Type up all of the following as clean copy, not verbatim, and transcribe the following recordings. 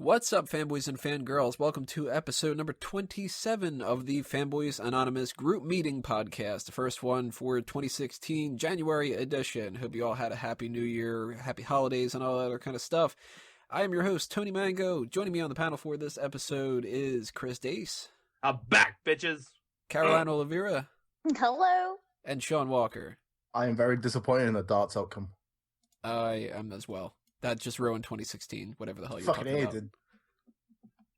What's up, fanboys and fangirls? Welcome to episode number 27 of the Fanboys Anonymous group meeting podcast, the first one for 2016 January edition. Hope you all had a happy new year, happy holidays, and all that other kind of stuff. I am your host, Tony Mango. Joining me on the panel for this episode is Chris Dace. I'm back, bitches. Caroline Oliveira. Hello. And Shaun Walker. I am very disappointed in the darts outcome. I am as well. That just ruined 2016, whatever the hell you're Fucking talking about. hated.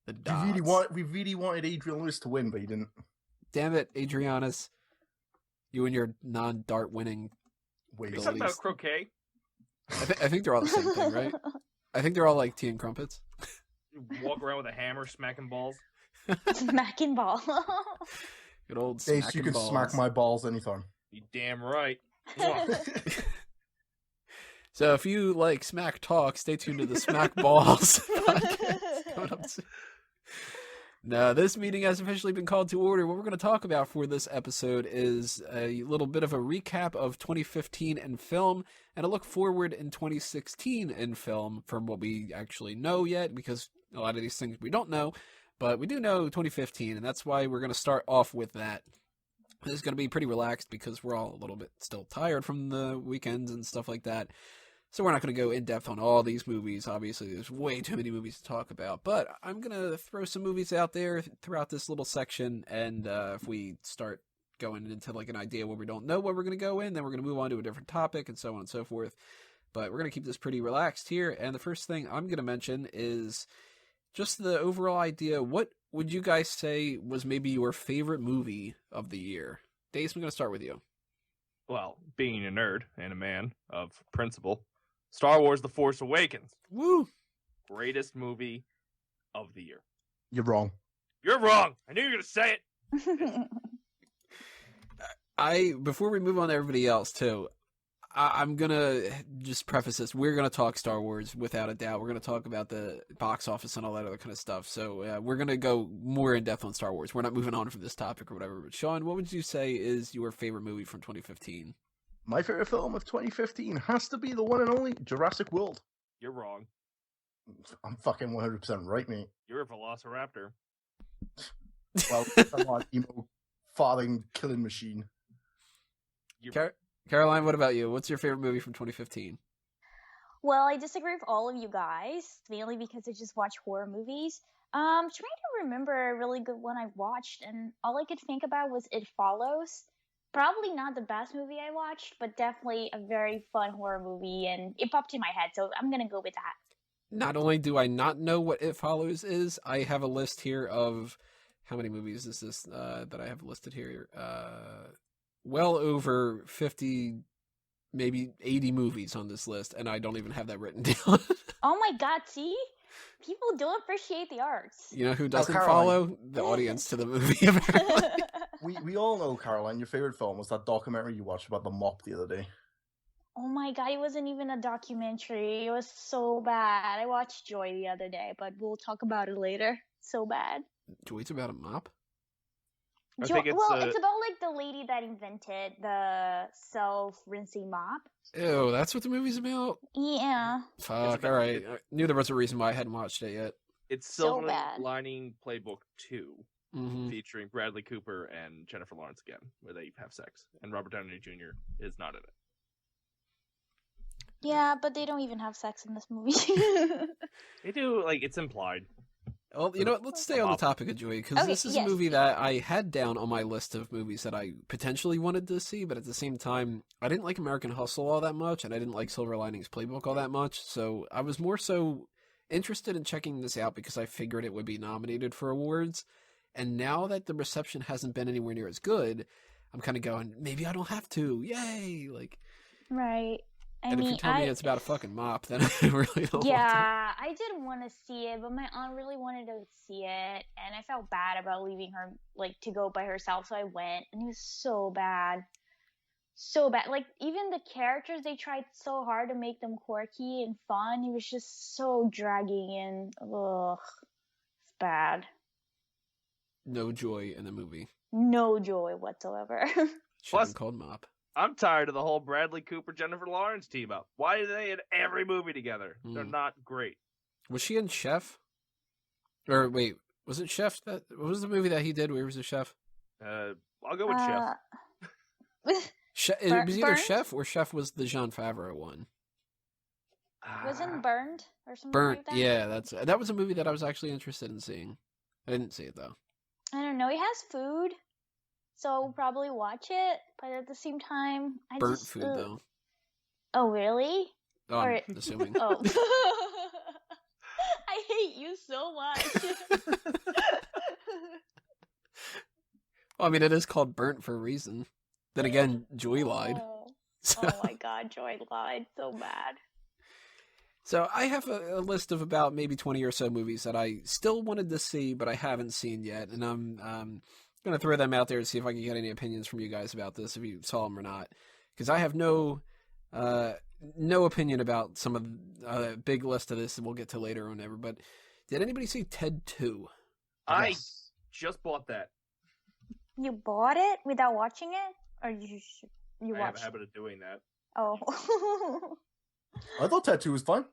The dots. We really wanted Adrian Lewis to win, but he didn't. Damn it, Adrianus. You and your non-dart winning Wait, Are you talking about croquet? I think they're all the same thing, right? I think they're all like tea and crumpets. You walk around with a hammer smacking balls? Smacking ball. Good old Dace, smacking you can balls. smack my balls anytime. You damn right. So if you like smack talk, stay tuned to the Smack Balls podcast coming up soon. Now, this meeting has officially been called to order. What we're going to talk about for this episode is a little bit of a recap of 2015 in film and a look forward in 2016 in film from what we actually know yet, because a lot of these things we don't know, but we do know 2015, and that's why we're going to start off with that. This is going to be pretty relaxed because we're all a little bit still tired from the weekends and stuff like that. So we're not going to go in depth on all these movies. Obviously, there's way too many movies to talk about. But I'm going to throw some movies out there throughout this little section. And if we start going into like an idea where we don't know where we're going to go in, then we're going to move on to a different topic and so on and so forth. But we're going to keep this pretty relaxed here. And the first thing I'm going to mention is just the overall idea. What would you guys say was maybe your favorite movie of the year? Dace, I'm going to start with you. Well, being a nerd and a man of principle, Star Wars The Force Awakens. Woo! Greatest movie of the year. You're wrong. You're wrong. I knew you were going to say it. Before we move on to everybody else, too, I'm going to just preface this. We're going to talk Star Wars without a doubt. We're going to talk about the box office and all that other kind of stuff. So we're going to go more in depth on Star Wars. We're not moving on from this topic or whatever. But Shaun, what would you say is your favorite movie from 2015? My favorite film of 2015 has to be the one and only Jurassic World. You're wrong. I'm fucking 100% right, mate. You're a velociraptor. Well, I'm not emo farting killing machine. Caroline, what about you? What's your favorite movie from 2015? Well, I disagree with all of you guys, mainly because I just watch horror movies. Trying to remember a really good one I watched, and all I could think about was It Follows. Probably not the best movie I watched, but definitely a very fun horror movie, and it popped in my head, so I'm gonna go with that. Not only do I not know what It Follows is, I have a list here of how many movies is this that I have listed here? Well over 50, maybe 80 movies on this list, and I don't even have that written down. Oh my god, see? People don't appreciate the arts. You know who doesn't Caroline. follow? The audience to the movie, apparently. We all know, Caroline, your favorite film was that documentary you watched about the mop the other day. Oh my god, it wasn't even a documentary. It was so bad. I watched Joy the other day, but we'll talk about it later. So bad. Joy's about a mop? I think it's, it's about like the lady that invented the self-rinsing mop. Ew, that's what the movie's about? Yeah. Fuck, alright. I knew there was a reason why I hadn't watched it yet. It's So Silver bad. Lining Playbook 2, Mm-hmm. featuring Bradley Cooper and Jennifer Lawrence again, where they have sex. And Robert Downey Jr. is not in it. Yeah, but they don't even have sex in this movie. They do, like, it's implied. Well, you know what? Let's stay on the topic of Joy, because Okay, this is yes. a movie that I had down on my list of movies that I potentially wanted to see, but at the same time, I didn't like American Hustle all that much, and I didn't like Silver Linings Playbook all that much, so I was more so interested in checking this out because I figured it would be nominated for awards, and now that the reception hasn't been anywhere near as good, I'm kind of going, maybe I don't have to, yay! Like, Right. if you tell me it's about a fucking mop, then I really don't want Yeah, I didn't want to see it, but my aunt really wanted to see it, and I felt bad about leaving her, like, to go by herself, so I went, and it was so bad. So bad. Like, even the characters, they tried so hard to make them quirky and fun. It was just so dragging, and, ugh, it's bad. to. No joy in the movie. No joy whatsoever. Should have Plus- been called Mop. I'm tired of the whole Bradley Cooper, Jennifer Lawrence team up. Why are they in every movie together? They're not great. Was she in Chef? Or wait, was it Chef? What was the movie that he did where he was a chef? I'll go with Chef. It was either Burned? Chef or Chef was the Jon Favreau one. Wasn't Burned or something Burnt, like that? yeah, that was a movie that I was actually interested in seeing. I didn't see it though. I don't know. It has food, so I'll probably watch it. But at the same time, Burnt food though. Oh really? Oh, I'm assuming. Oh. I hate you so much. Well, I mean, it is called Burnt for a reason. Then again, Joy lied. Oh. So, Oh my god, Joy lied so bad. so I have a list of about maybe 20 or so movies that I still wanted to see, but I haven't seen yet. And I'm going to throw them out there to see if I can get any opinions from you guys about this, if you saw them or not. Because I have no opinion about some of the big list of this, and we'll get to later or whenever. But did anybody see Ted 2? I just bought that. You bought it without watching it, or you I have a watched? habit of doing that. Oh. I thought Tattoo was fine.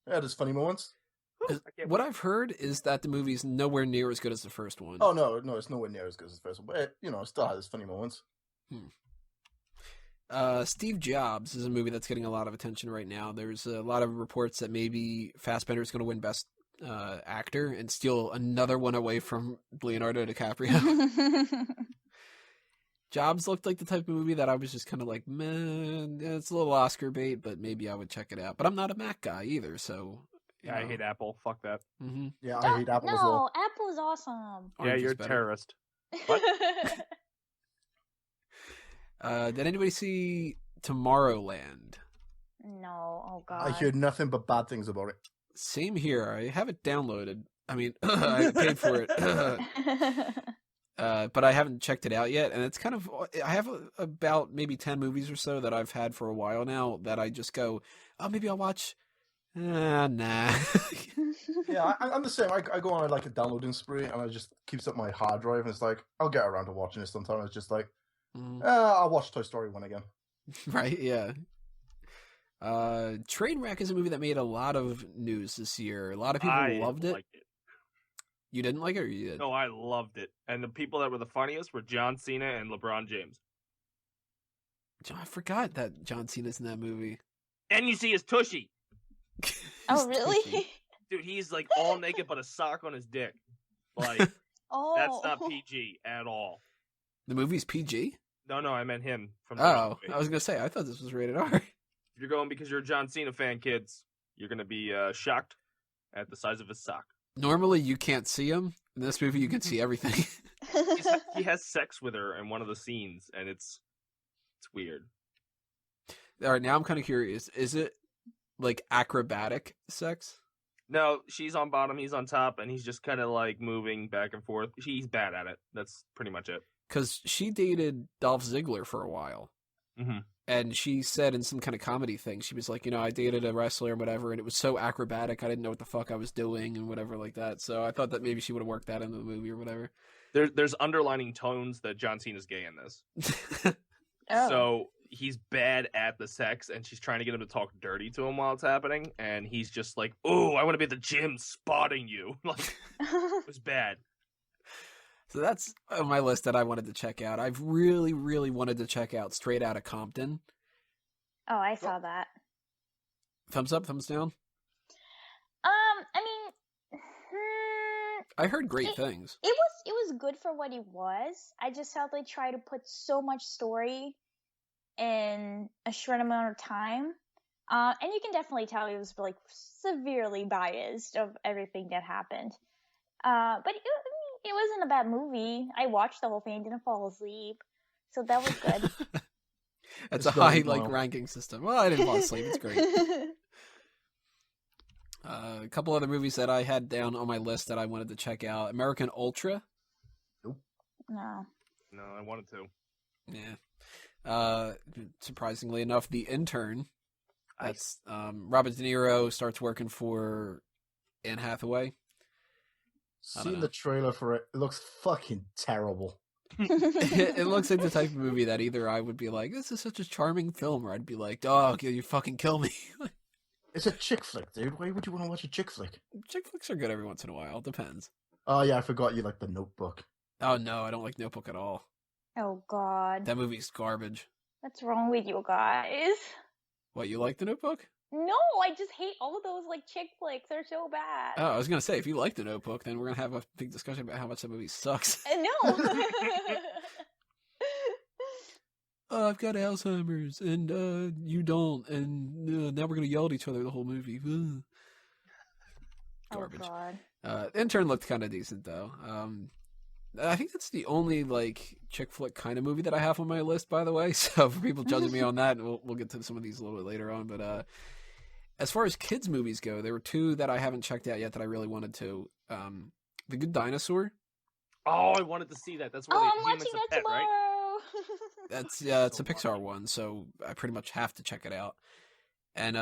It had its funny moments. What I've heard is that the movie's nowhere near as good as the first one. Oh no, it's nowhere near as good as the first one, but it still has its funny moments. Steve Jobs is a movie that's getting a lot of attention right now. There's a lot of reports that maybe Fassbender's going to win Best Actor and steal another one away from Leonardo DiCaprio. Jobs looked like the type of movie that I was just kind of like, man, it's a little Oscar bait, but maybe I would check it out. But I'm not a Mac guy either, so... Yeah, I hate Apple. Fuck that. Mm-hmm. Yeah, I hate Apple as well. No, Apple's awesome. Yeah, you're a terrorist. Did anybody see Tomorrowland? No, oh god. I hear nothing but bad things about it. Same here. I have it downloaded. I mean, I paid for it. But I haven't checked it out yet, and it's kind of... I have about maybe 10 movies or so that I've had for a while now that I just go, oh, maybe I'll watch... nah. Yeah, I'm the same. I go on like a downloading spree, and I just keeps up my hard drive, and it's like, I'll get around to watching it sometime. It's just like, I'll watch Toy Story 1 again. Right, yeah. Trainwreck is a movie that made a lot of news this year. A lot of people loved it. Liked it. You didn't like it, or you did? No, I loved it. And the people that were the funniest were John Cena and LeBron James. I forgot that John Cena's in that movie. And you see his tushy. Oh, really? Dude, he's like all naked but a sock on his dick. Like, Oh. that's not PG at all. The movie's PG? No, I meant him from the Oh, movie. I was going to say, I thought this was rated R. If you're going because you're a John Cena fan, kids, you're going to be shocked at the size of his sock. Normally, you can't see him. In this movie, you can see everything. He has sex with her in one of the scenes, and it's weird. All right, now I'm kind of curious. Is it like acrobatic sex? No, she's on bottom, he's on top, and he's just kind of like moving back and forth. He's bad at it. That's pretty much it. Because she dated Dolph Ziggler for a while. Mm-hmm. And she said in some kind of comedy thing, she was like, I dated a wrestler and whatever, and it was so acrobatic, I didn't know what the fuck I was doing and whatever like that. So I thought that maybe she would have worked that into the movie or whatever. There's underlining tones that John Cena's gay in this. Oh. So he's bad at the sex, and she's trying to get him to talk dirty to him while it's happening, and he's just like, "Oh, I want to be at the gym spotting you." Like, it was bad. So that's on my list that I wanted to check out. I've really, really wanted to check out Straight Outta Compton. Oh, I saw that. Thumbs up, thumbs down? I mean, I heard great things. It was good for what it was. I just felt they tried to put so much story in a short amount of time. And you can definitely tell it was like severely biased of everything that happened. But it wasn't a bad movie. I watched the whole thing, didn't fall asleep. So that was good. That's a high ranking system. Well, I didn't fall asleep. It's great. A couple other movies that I had down on my list that I wanted to check out. American Ultra. Nope. No, I wanted to. Yeah. Surprisingly enough, The Intern. That's Robert De Niro starts working for Anne Hathaway. Seen the trailer for it. It looks fucking terrible. It looks like the type of movie that either I would be like, this is such a charming film, or I'd be like, dog, you fucking kill me. It's a chick flick, dude. Why would you want to watch a chick flick? Chick flicks are good every once in a while. Depends. Oh yeah, I forgot you like The Notebook. Oh no, I don't like Notebook at all. Oh God. That movie's garbage. What's wrong with you guys? What, you like The Notebook? No, I just hate all of those like chick flicks. They're so bad. Oh, I was gonna say, if you like The Notebook, then we're gonna have a big discussion about how much that movie sucks. No. I've got Alzheimer's, and you don't, and now we're gonna yell at each other the whole movie. Ugh. Garbage. Oh God. Intern looked kind of decent though. I think that's the only like chick flick kind of movie that I have on my list, by the way. So for people judging me on that, we'll get to some of these a little bit later on. But as far as kids movies go, there were two that I haven't checked out yet that I really wanted to. The Good Dinosaur. Oh, I wanted to see that. That's where I'm the humans watching are that pet, right? tomorrow. That's it's a Pixar one, so I pretty much have to check it out. And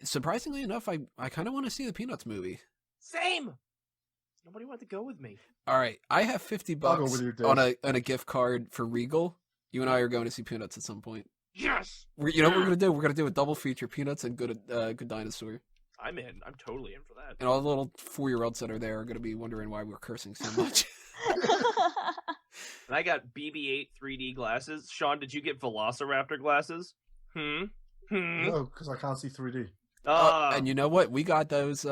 surprisingly enough, I kind of want to see the Peanuts movie. Same. Nobody wanted to go with me. All right, I have $50 I'll go with you, Dace. on a gift card for Regal. You and I are going to see Peanuts at some point. Yes. You know what we're gonna do? We're gonna do a double feature: Peanuts and Good Dinosaur. I'm in. I'm totally in for that. And all the little 4-year-olds that are there are gonna be wondering why we're cursing so much. And I got BB-8 3D glasses. Shaun, did you get Velociraptor glasses? No, because I can't see 3D. And you know what? We got those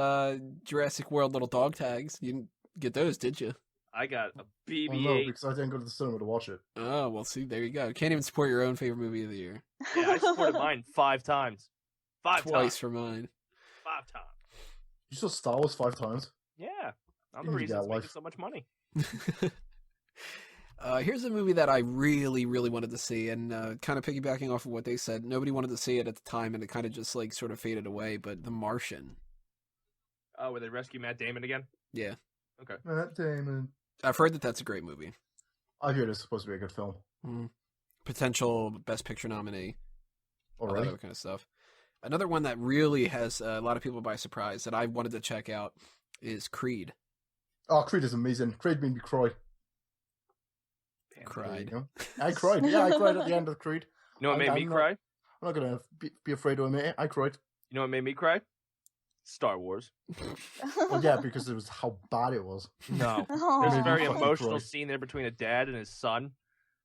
Jurassic World little dog tags. You didn't get those, did you? I got a Oh BB-8. no, because I didn't go to the cinema to watch it. Oh, well, see, there you go. Can't even support your own favorite movie of the year. Yeah, I supported mine 5 times. Twice times. for mine. 5 times. You saw Star Wars 5 times? Yeah. I'm the You reason got it's making life. so much money. Here's a movie that I really, really wanted to see, and kind of piggybacking off of what they said, nobody wanted to see it at the time, and it kind of just like sort of faded away. But The Martian, Oh, where they rescue Matt Damon again? yeah, Okay. Matt Damon. I've heard that that's a great movie. I hear it's supposed to be a good film. Potential Best Picture nominee, all that Alright. other kind of stuff. Another one that really has a lot of people by surprise that I wanted to check out is Creed. Oh, Creed is amazing. Creed made me cry. Cried. You know? I cried. Yeah, I cried at the end of Creed. You know what made I'm me not- cry? I'm not going to be afraid to admit it. I cried. You know what made me cry? Star Wars. Well, yeah, because it was how bad it was. No. Oh. There's a Made me very fucking emotional cry. scene there between a dad and his son.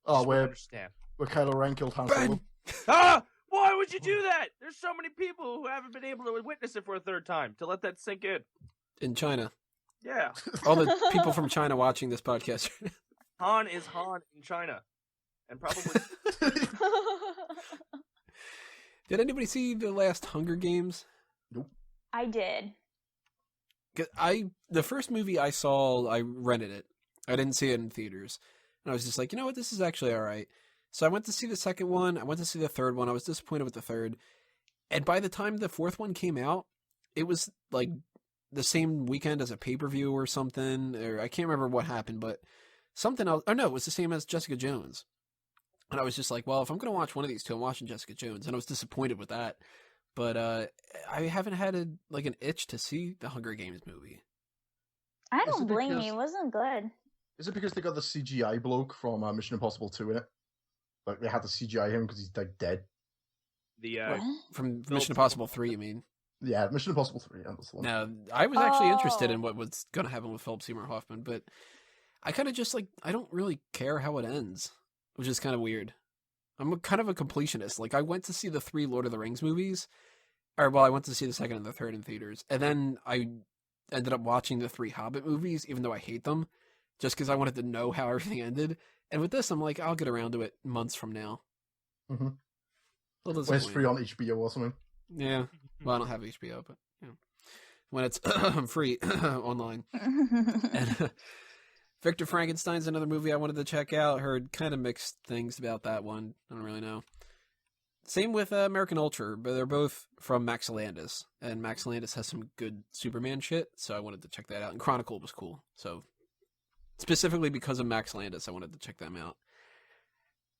Oh, Just don't where understand. Kylo Ren killed Han Ben! Solo. Ah! Why would you do that? There's so many people who haven't been able to witness it for a third time to let that sink in. In China. Yeah. All the people from China watching this podcast. Han is Han in China. And probably Did anybody see the last Hunger Games? I did. 'Cause the first movie I saw, I rented it. I didn't see it in theaters. And I was just like, you know what, this is actually all right. So I went to see the second one. I went to see the third one. I was disappointed with the third. And by the time the fourth one came out, it was like the same weekend as a pay-per-view or something. Or I can't remember what happened, but something else. Oh, no, it was the same as Jessica Jones. And I was just like, well, if I'm going to watch one of these two, I'm watching Jessica Jones. And I was disappointed with that. But I haven't had an itch to see the Hunger Games movie. I Is don't it blame because- you. It wasn't good. Is it because they got the CGI bloke from Mission Impossible 2 in it? Like, they had to CGI him because he's, like, dead? the What? From Phil- Mission Impossible 3, you mean? Yeah, Mission Impossible 3, yeah, that's the one. No, I was actually interested Oh. in what was going to happen with Philip Seymour Hoffman, but I kind of just like, I don't really care how it ends, which is kind of weird. I'm kind of a completionist. Like, I went to see the 3 Lord of the Rings movies, or, well, I went to see the second and the third in theaters, and then I ended up watching the 3 Hobbit movies, even though I hate them, just because I wanted to know how everything ended. And with this, I'm like, I'll get around to it months from now. Mm-hmm. A little When it's free disappointing. on HBO or something. Yeah. Well, I don't have HBO, but you know, when it's free online. And Victor Frankenstein's another movie I wanted to check out. Heard kind of mixed things about that one. I don't really know. Same with American Ultra, but they're both from Max Landis, and Max Landis has some good Superman shit, so I wanted to check that out. And Chronicle was cool, so specifically because of Max Landis, I wanted to check them out.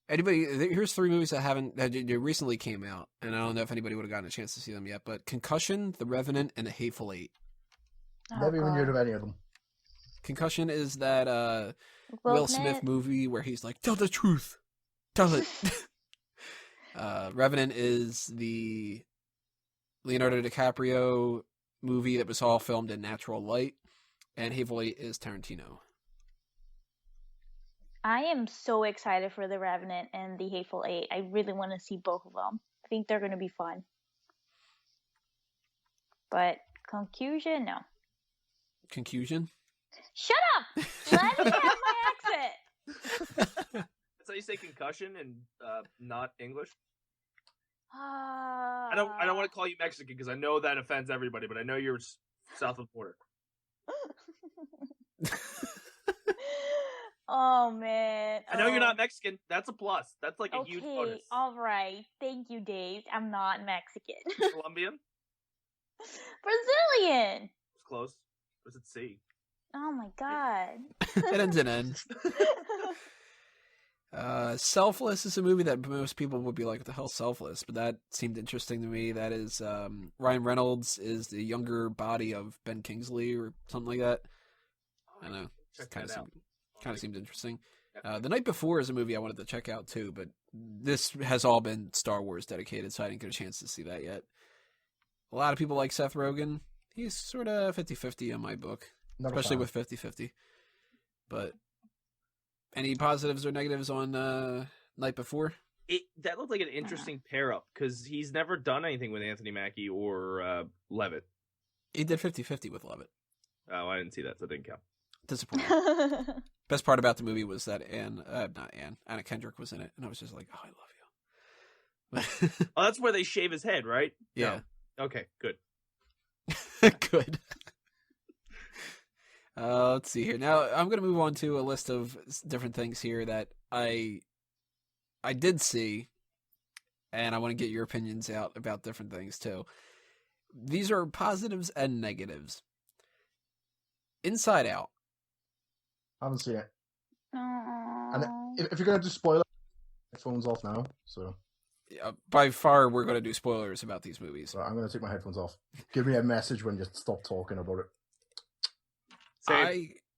Anybody? Here's 3 movies that recently came out, and I don't know if anybody would have gotten a chance to see them yet. But Concussion, The Revenant, and The Hateful Eight. Oh, Never even heard God. of any of them. Concussion is that Will Smith movie where he's like, "Tell the truth, tell it." Revenant is the Leonardo DiCaprio movie that was all filmed in natural light, and Hateful Eight is Tarantino. I am so excited for The Revenant and The Hateful Eight. I really want to see both of them. I think they're going to be fun. But conclusion, no. Conclusion? Shut up! Let me have my exit! That's how you say concussion and not English? I I don't want to call you Mexican because I know that offends everybody, but I know you're south of the border. Oh, man. I know you're not Mexican. That's a plus. That's like a huge bonus. All right. Thank you, Dave. I'm not Mexican. Colombian? Brazilian. It's close. Was it C? Oh, my God. It ends in N. Selfless is a movie that most people would be like, what the hell, Selfless? But that seemed interesting to me. That is, Ryan Reynolds is the younger body of Ben Kingsley or something like that. I don't know. Kind of seemed interesting. The Night Before is a movie I wanted to check out too, but this has all been Star Wars dedicated, so I didn't get a chance to see that yet. A lot of people like Seth Rogen. He's sort of 50-50 in my book, especially with 50-50. But any positives or negatives on Night Before? That looked like an interesting pair-up, because he's never done anything with Anthony Mackie or Levitt. He did 50-50 with Levitt. Oh, I didn't see that, so it didn't count. Disappointing. Best part about the movie was that Anna Kendrick was in it, and I was just like, oh, I love you. Oh, that's where they shave his head, right? Yeah. No. Okay, good. Good. Let's see here. Now, I'm going to move on to a list of different things here that I did see, and I want to get your opinions out about different things, too. These are positives and negatives. Inside Out. I haven't seen it. Aww. And if you're going to do spoilers, headphones off now. So by far, we're going to do spoilers about these movies. I'm going to take my headphones off. Give me a message when you stop talking about it.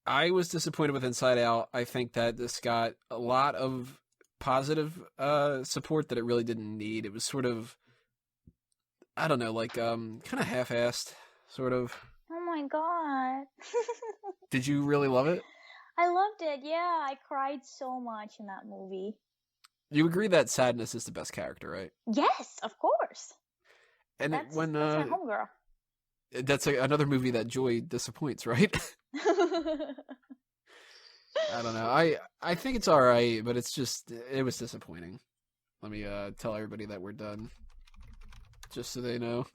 I was disappointed with Inside Out. I think that this got a lot of positive support that it really didn't need. It was sort of, I don't know, like kind of half-assed, sort of. Oh my God. Did you really love it? I loved it. Yeah, I cried so much in that movie. You agree that sadness is the best character, right? Yes, of course. And that's my homegirl. That's another movie that joy disappoints, right? I don't know. I think it's all right, but it was disappointing. Let me tell everybody that we're done, just so they know.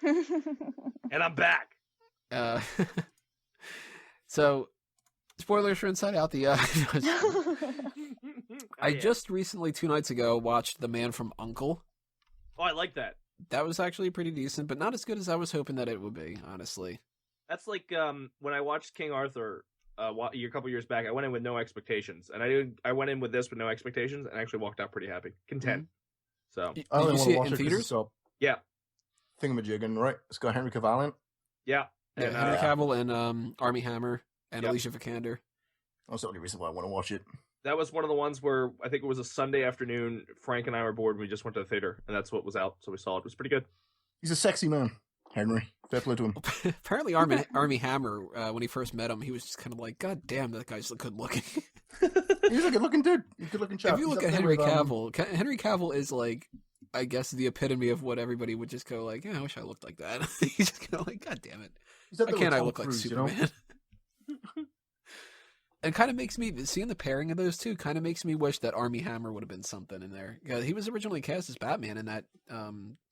And I'm back. So, spoilers for Inside Out. I just recently, 2 nights ago, watched The Man from U.N.C.L.E. Oh, I like that. That was actually pretty decent, but not as good as I was hoping that it would be, honestly. That's like when I watched King Arthur a couple years back. I went in with no expectations, and I went in with this with no expectations, and actually walked out pretty happy, content. Mm-hmm. So, did you see it in theaters? Yeah. Thingamajiggin, right? It's got Henry Cavill in it. Yeah. And, Henry Cavill and Armie Hammer and Alicia Vikander. That's the only reason why I want to watch it. That was one of the ones where I think it was a Sunday afternoon. Frank and I were bored, and we just went to the theater, and that's what was out. So we saw it. It was pretty good. He's a sexy man, Henry. Fair play to him. Apparently, Armie Hammer, when he first met him, he was just kind of like, God damn, that guy's good looking. He's a good looking dude. He's a good looking chap. If you look at Henry Cavill, Henry Cavill is like, I guess, the epitome of what everybody would just go like, yeah, I wish I looked like that. He's just kind of like, God damn it. Why can't I look like Superman? You know? And kind of makes me, seeing the pairing of those two, kind of makes me wish that Armie Hammer would have been something in there. He was originally cast as Batman in that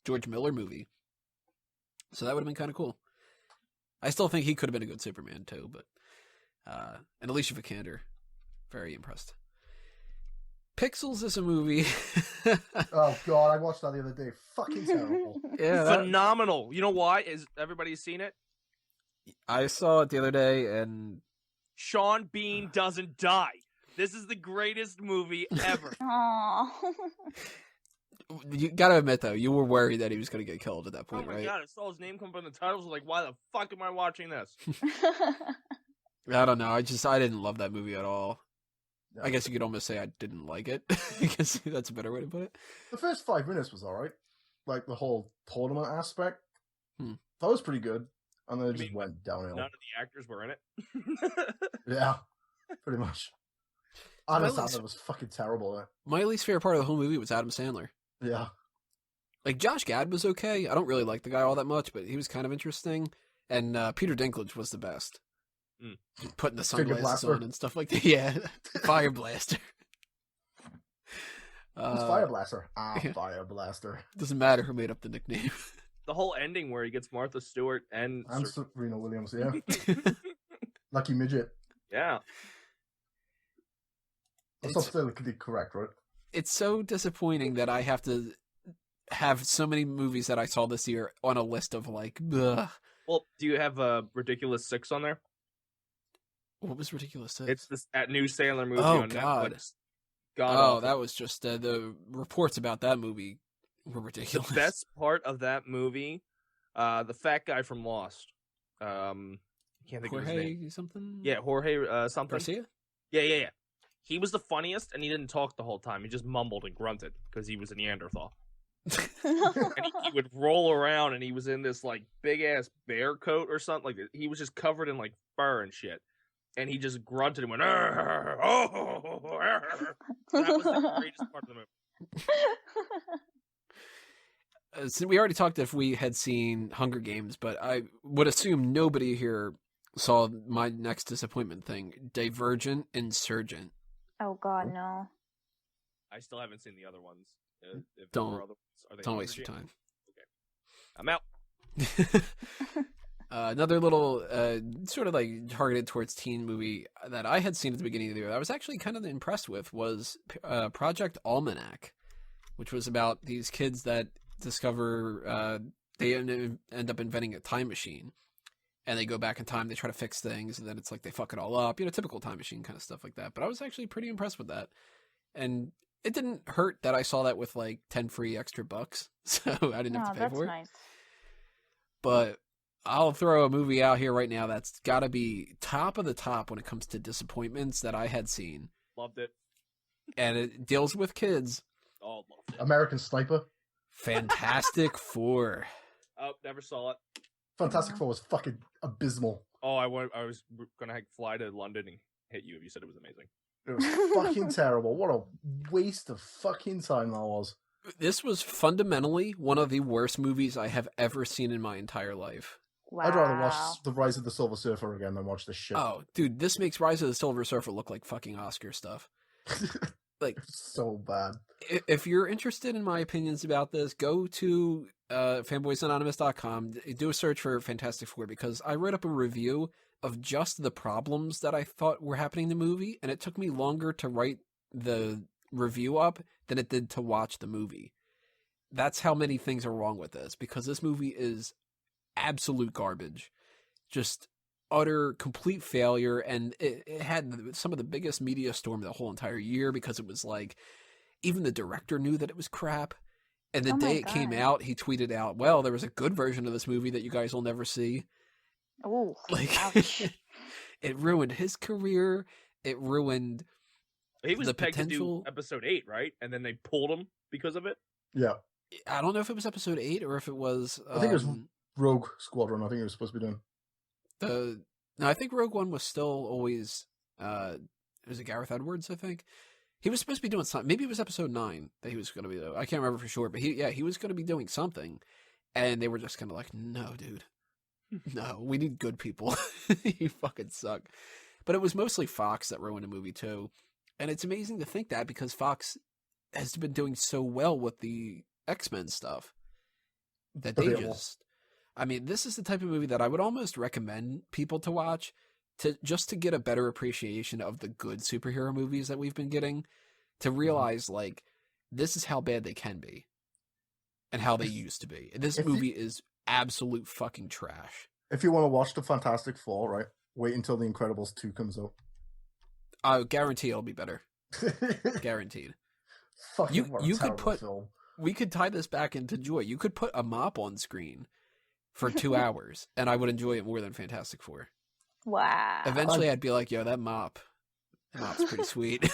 George Miller movie. So that would have been kind of cool. I still think he could have been a good Superman too, but and Alicia Vikander, very impressed. Pixels is a movie. Oh God, I watched that the other day. Fucking terrible. Yeah, phenomenal. You know why? Is everybody seen it? I saw it the other day, and Sean Bean doesn't die. This is the greatest movie ever. Aww. You gotta admit, though, you were worried that he was gonna get killed at that point, right? Oh my God, I saw his name come up in the titles. I was like, why the fuck am I watching this? I don't know. I didn't love that movie at all. I guess you could almost say I didn't like it. I guess that's a better way to put it. The first 5 minutes was alright. Like the whole tournament aspect. That was pretty good, and then it You just mean went downhill. None of the actors were in it. Yeah, pretty much. My Adam least- Sandler was fucking terrible. My least favorite part of the whole movie was Adam Sandler. Yeah. Like, Josh Gad was okay. I don't really like the guy all that much, but he was kind of interesting. And Peter Dinklage was the best. Putting the Finger sunglasses blaster. on and stuff like that. Yeah, Fire Blaster. It's Fire Blaster. yeah. Fire Blaster. Doesn't matter who made up the nickname. The whole ending where he gets Martha Stewart and And Serena Williams, yeah. Lucky midget. yeah. That's not technically correct, right? It's so disappointing that I have to have so many movies that I saw this year on a list of like, ugh. Well, do you have a Ridiculous 6 on there? What was Ridiculous? It's that new Sandler movie Oh, on God. Netflix. That was just the reports about that movie were ridiculous. The best part of that movie, the fat guy from Lost. I can't think of his name. Jorge something? Yeah, Jorge something. Garcia? Yeah. He was the funniest, and he didn't talk the whole time. He just mumbled and grunted because he was a Neanderthal. And he would roll around, and he was in this like big ass bear coat or something. Like he was just covered in like fur and shit. And he just grunted and went, "Arr, oh, arr." That was the greatest part of the movie. So we already talked if we had seen Hunger Games, but I would assume nobody here saw my next disappointment thing: Divergent, Insurgent. Oh God, no. I still haven't seen the other ones. If Don't- there were other ones, are they Don't Hunger waste your Games? time. I'm out. Another little sort of like targeted towards teen movie that I had seen at the beginning of the year that I was actually kind of impressed with was Project Almanac, which was about these kids that discover they end up inventing a time machine, and they go back in time, they try to fix things, and then it's like they fuck it all up, typical time machine kind of stuff like that. But I was actually pretty impressed with that, and it didn't hurt that I saw that with like 10 free extra bucks, so I didn't have to pay that's for it. nice. But I'll throw a movie out here right now that's got to be top of the top when it comes to disappointments that I had seen. Loved it. And it deals with kids. Oh, loved it. American Sniper. Fantastic Four. Oh, never saw it. Fantastic Four was fucking abysmal. Oh, I was gonna fly to London and hit you if you said it was amazing. It was fucking terrible. What a waste of fucking time that was. This was fundamentally one of the worst movies I have ever seen in my entire life. Wow. I'd rather watch The Rise of the Silver Surfer again than watch this shit. Oh, dude, this makes Rise of the Silver Surfer look like fucking Oscar stuff. Like, so bad. if you're interested in my opinions about this, go to fanboysanonymous.com, do a search for Fantastic Four, because I wrote up a review of just the problems that I thought were happening in the movie, and it took me longer to write the review up than it did to watch the movie. That's how many things are wrong with this, because this movie is absolute garbage. Just utter, complete failure, and it had some of the biggest media storm the whole entire year, because it was like, even the director knew that it was crap, and the Oh my day it came God. out, he tweeted out, well, there was a good version of this movie that you guys will never see. Oh, Like, ouch. it ruined his career, it ruined He was the pegged potential. to do episode 8, right? And then they pulled him because of it. Yeah. I don't know if it was episode 8 or if it was I think it was Rogue Squadron. I think it was supposed to be doing. no, I think Rogue One was still always was it Gareth Edwards, I think. He was supposed to be doing something. Maybe it was episode 9 that he was going to be. I can't remember for sure, but he was going to be doing something, and they were just kind of like, no, dude, no, we need good people. You fucking suck. But it was mostly Fox that ruined the movie too, and it's amazing to think that, because Fox has been doing so well with the X-Men stuff that they Debatable. just. I mean, this is the type of movie that I would almost recommend people to watch to get a better appreciation of the good superhero movies that we've been getting, to realize like this is how bad they can be and how they used to be. This if you- movie is absolute fucking trash. If you want to watch the Fantastic Four, right, wait until The Incredibles 2 comes out. I guarantee it'll be better. Guaranteed. Fucking You- what a you could terrible put- film. We could tie this back into joy. You could put a mop on screen for 2 hours and I would enjoy it more than Fantastic Four. Wow. Eventually I'd be like, yo, that mop's pretty sweet.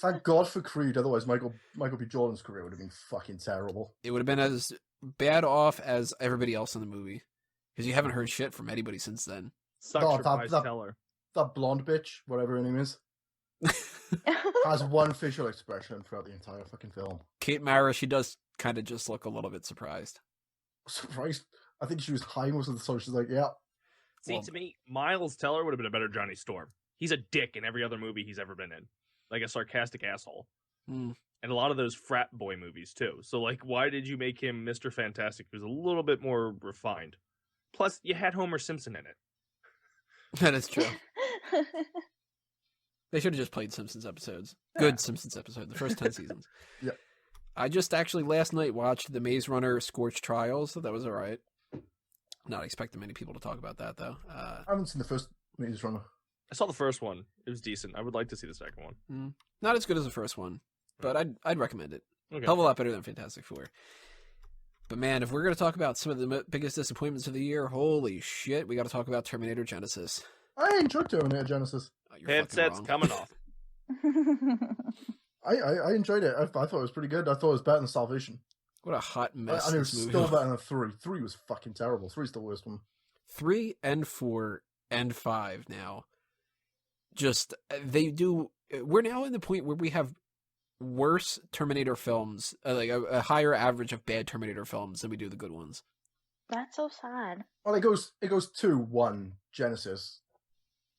Thank God for Creed, otherwise Michael B. Jordan's career would have been fucking terrible. It would have been as bad off as everybody else in the movie because you haven't heard shit from anybody since then. Sucks No, for Bryce Teller. That blonde bitch, whatever her name is, has one facial expression throughout the entire fucking film. Kate Mara, she does kind of just look a little bit surprised. Surprised? I think she was high most of the time. She's like, yeah. See, to me, Miles Teller would have been a better Johnny Storm. He's a dick in every other movie he's ever been in. Like a sarcastic asshole. Mm. And a lot of those frat boy movies, too. So, like, why did you make him Mr. Fantastic, who's a little bit more refined? Plus, you had Homer Simpson in it. That is true. They should have just played Simpsons episodes. Good Simpsons episode, the first 10 seasons. Yeah. I just actually last night watched the Maze Runner Scorch Trials, so that was all right. Not expecting many people to talk about that, though. I haven't seen the first Maze Runner. I saw the first one. It was decent. I would like to see the second one. Not as good as the first one, but I'd recommend it. Okay. Hell of a lot better than Fantastic Four. But man, if we're going to talk about some of the biggest disappointments of the year, holy shit, we got to talk about Terminator Genesis. I enjoyed Terminator Genesis. Oh, you're Headsets fucking coming off. I enjoyed it. I thought it was pretty good. I thought it was better than Salvation. What a hot mess And it was this movie still was. better than 3. 3 was fucking terrible. 3's the worst one. 3 and 4 and 5 now. Just, they do... We're now in the point where we have worse Terminator films, like a higher average of bad Terminator films than we do the good ones. That's so sad. Well, it goes 2, 1, Genesis,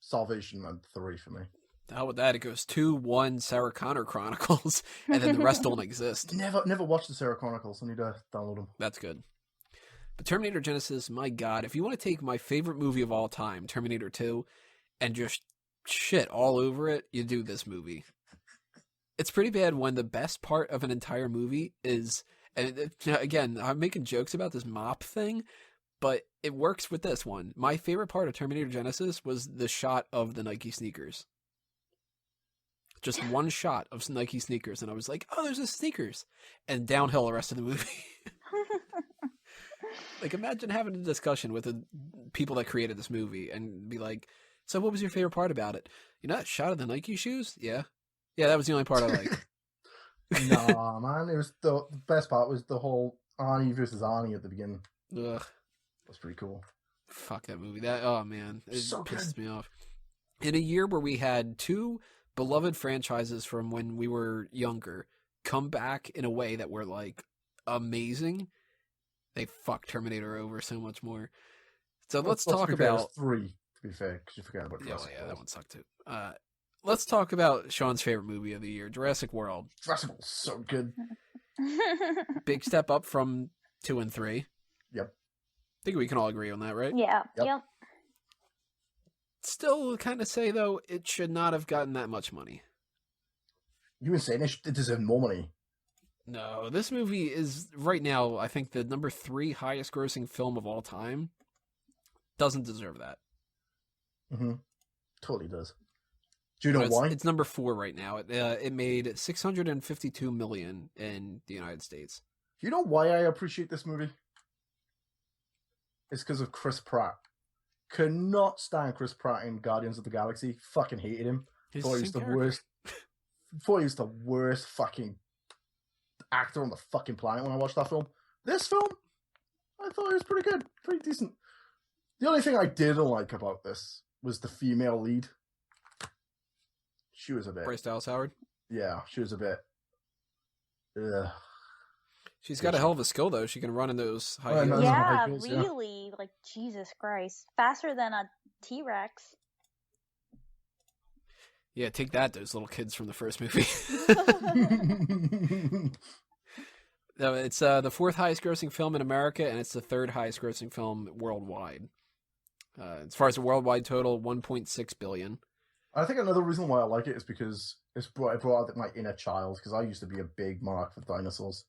Salvation, and 3 for me. The hell with that, it goes 2, 1, Sarah Connor Chronicles, and then the rest don't exist. Never watched the Sarah Chronicles. I need to download them. That's good. But Terminator Genesis, my god, if you want to take my favorite movie of all time, Terminator 2, and just shit all over it, you do this movie. It's pretty bad when the best part of an entire movie is, and again, I'm making jokes about this mop thing, but it works with this one. My favorite part of Terminator Genesis was the shot of the Nike sneakers. Just one shot of some Nike sneakers, and I was like, oh, there's the sneakers. And downhill the rest of the movie. Like, imagine having a discussion with the people that created this movie and be like, so what was your favorite part about it? You know that shot of the Nike shoes? Yeah. Yeah, that was the only part I liked. Nah, man. It was the best part was the whole Arnie versus Arnie at the beginning. Ugh. That's pretty cool. Fuck that movie. Oh, man. It So pisses good. me off. In a year where we had 2 beloved franchises from when we were younger come back in a way that were, like, amazing, they fucked Terminator over so much more. So let's talk be fair, about... it's 3, to be fair, because you forgot about Yeah, Jurassic that World. one sucked too. Let's talk about Shaun's favorite movie of the year, Jurassic World. Jurassic World's so good. Big step up from 2 and 3. Yep. I think we can all agree on that, right? Yeah. Yep. Yep. Still kind of say, though, it should not have gotten that much money. You were saying it deserved more money. No, this movie is, right now, I think the number 3 highest grossing film of all time. Doesn't deserve that. Mm-hmm. Totally does. Do you know why? It's number 4 right now. It made $652 million in the United States. You know why I appreciate this movie? It's because of Chris Pratt. Could not stand Chris Pratt in Guardians of the Galaxy. Fucking hated him. Thought he was the worst. Thought he was the worst fucking actor on the fucking planet when I watched that film. This film, I thought it was pretty good, pretty decent. The only thing I didn't like about this was the female lead. She was a bit. Bryce Dallas Howard. Yeah, she was a bit. Ugh. She's got a hell of a skill, though. She can run in those high Oh, I know. heels. Those are Yeah, high heels, yeah. really. Like, Jesus Christ. Faster than a T-Rex. Yeah, take that, those little kids from the first movie. No, it's the 4th highest grossing film in America, and it's the 3rd highest grossing film worldwide. As far as the worldwide total, $1.6 billion. I think another reason why I like it is because it brought out my inner child, because I used to be a big mark for dinosaurs.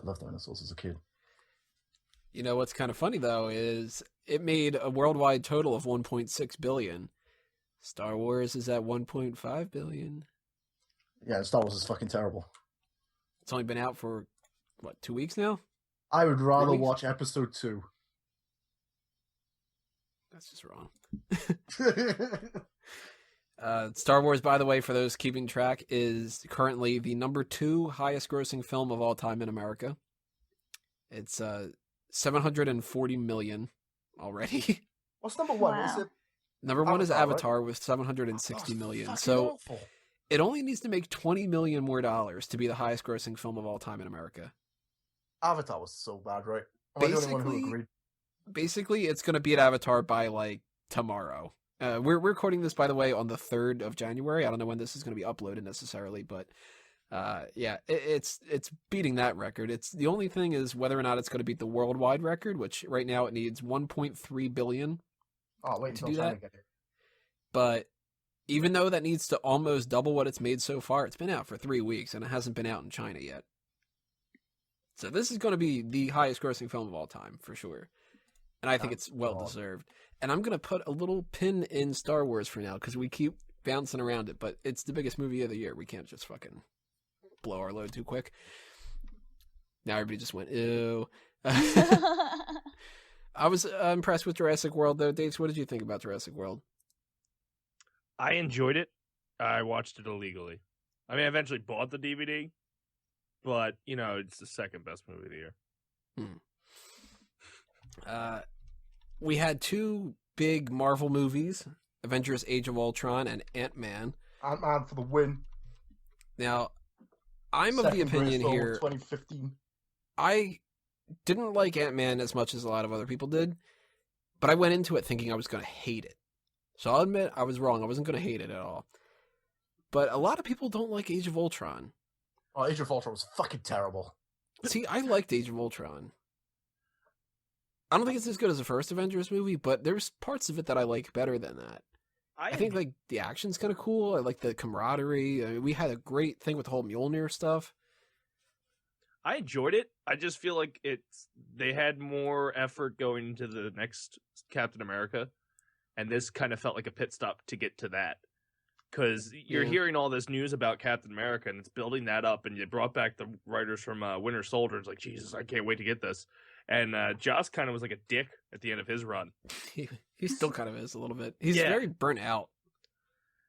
I love dinosaurs as a kid. You know what's kind of funny, though, is it made a worldwide total of $1.6 billion. Star Wars is at $1.5 billion. Yeah, and Star Wars is fucking terrible. It's only been out for, what, 2 weeks now? I would rather weeks? watch episode 2. That's just wrong. Star Wars, by the way, for those keeping track, is currently the number 2 highest grossing film of all time in America. It's 740 million already. What's number one? Wow. Is it Number one is Avatar, right? Avatar with 760 million. Fucking So awful. it only needs to make 20 million more dollars to be the highest grossing film of all time in America. Avatar was so bad, right? Am I the only one who Basically, agreed? basically, it's going to beat Avatar by like tomorrow. We're recording this, by the way, on the 3rd of January. I don't know when this is going to be uploaded necessarily, but yeah, it's beating that record. It's the only thing is whether or not it's going to beat the worldwide record, which right now it needs 1.3 billion. Oh, wait to until do China that. get it. But even though that needs to almost double what it's made so far, it's been out for 3 weeks and it hasn't been out in China yet. So this is going to be the highest grossing film of all time for sure. And I think it's well deserved. And I'm going to put a little pin in Star Wars for now because we keep bouncing around it, but it's the biggest movie of the year. We can't just fucking blow our load too quick. Now everybody just went, ew. I was impressed with Jurassic World, though. Dace, what did you think about Jurassic World? I enjoyed it. I watched it illegally. I mean, I eventually bought the DVD, but, you know, it's the second best movie of the year. We had 2 big Marvel movies, Avengers Age of Ultron and Ant-Man. Ant-Man for the win. Now, I'm of the opinion here, 2015. I didn't like Ant-Man as much as a lot of other people did, but I went into it thinking I was going to hate it. So I'll admit I was wrong. I wasn't going to hate it at all. But a lot of people don't like Age of Ultron. Oh, Age of Ultron was fucking terrible. See, I liked Age of Ultron. I don't think it's as good as the first Avengers movie, but there's parts of it that I like better than that. I think like the action's kind of cool. I like the camaraderie. I mean, we had a great thing with the whole Mjolnir stuff. I enjoyed it. I just feel like they had more effort going into the next Captain America, and this kind of felt like a pit stop to get to that. Because you're hearing all this news about Captain America, and it's building that up, and you brought back the writers from Winter Soldier. It's like, Jesus, I can't wait to get this. And Joss kind of was like a dick at the end of his run. He still kind of is a little bit. He's very burnt out.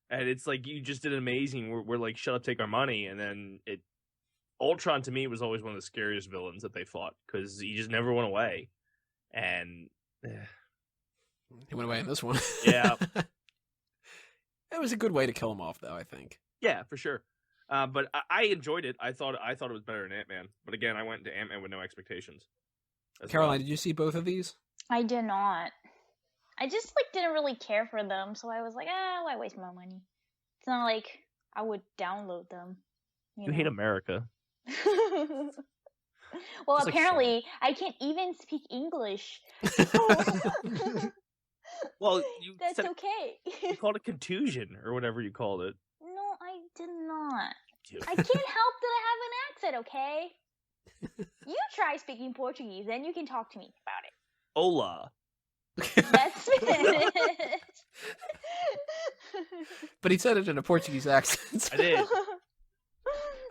And it's like, you just did amazing. We're like, shut up, take our money. And then Ultron, to me, was always one of the scariest villains that they fought, because he just never went away. And he went away in this one. Yeah. It was a good way to kill him off, though, I think. Yeah, for sure. But I enjoyed it. I thought it was better than Ant-Man. But again, I went into Ant-Man with no expectations. Caroline, did you see both of these? I did not. I just didn't really care for them, so I was like, why waste my money? It's not like I would download them. You hate America. Well, Just apparently I can't even speak English. Well, That's okay. You called it contusion or whatever you called it. No, I did not. I can't help that I have an accent, okay? You try speaking Portuguese, then you can talk to me about it. Hola. That's it. But he said it in a Portuguese accent. I did.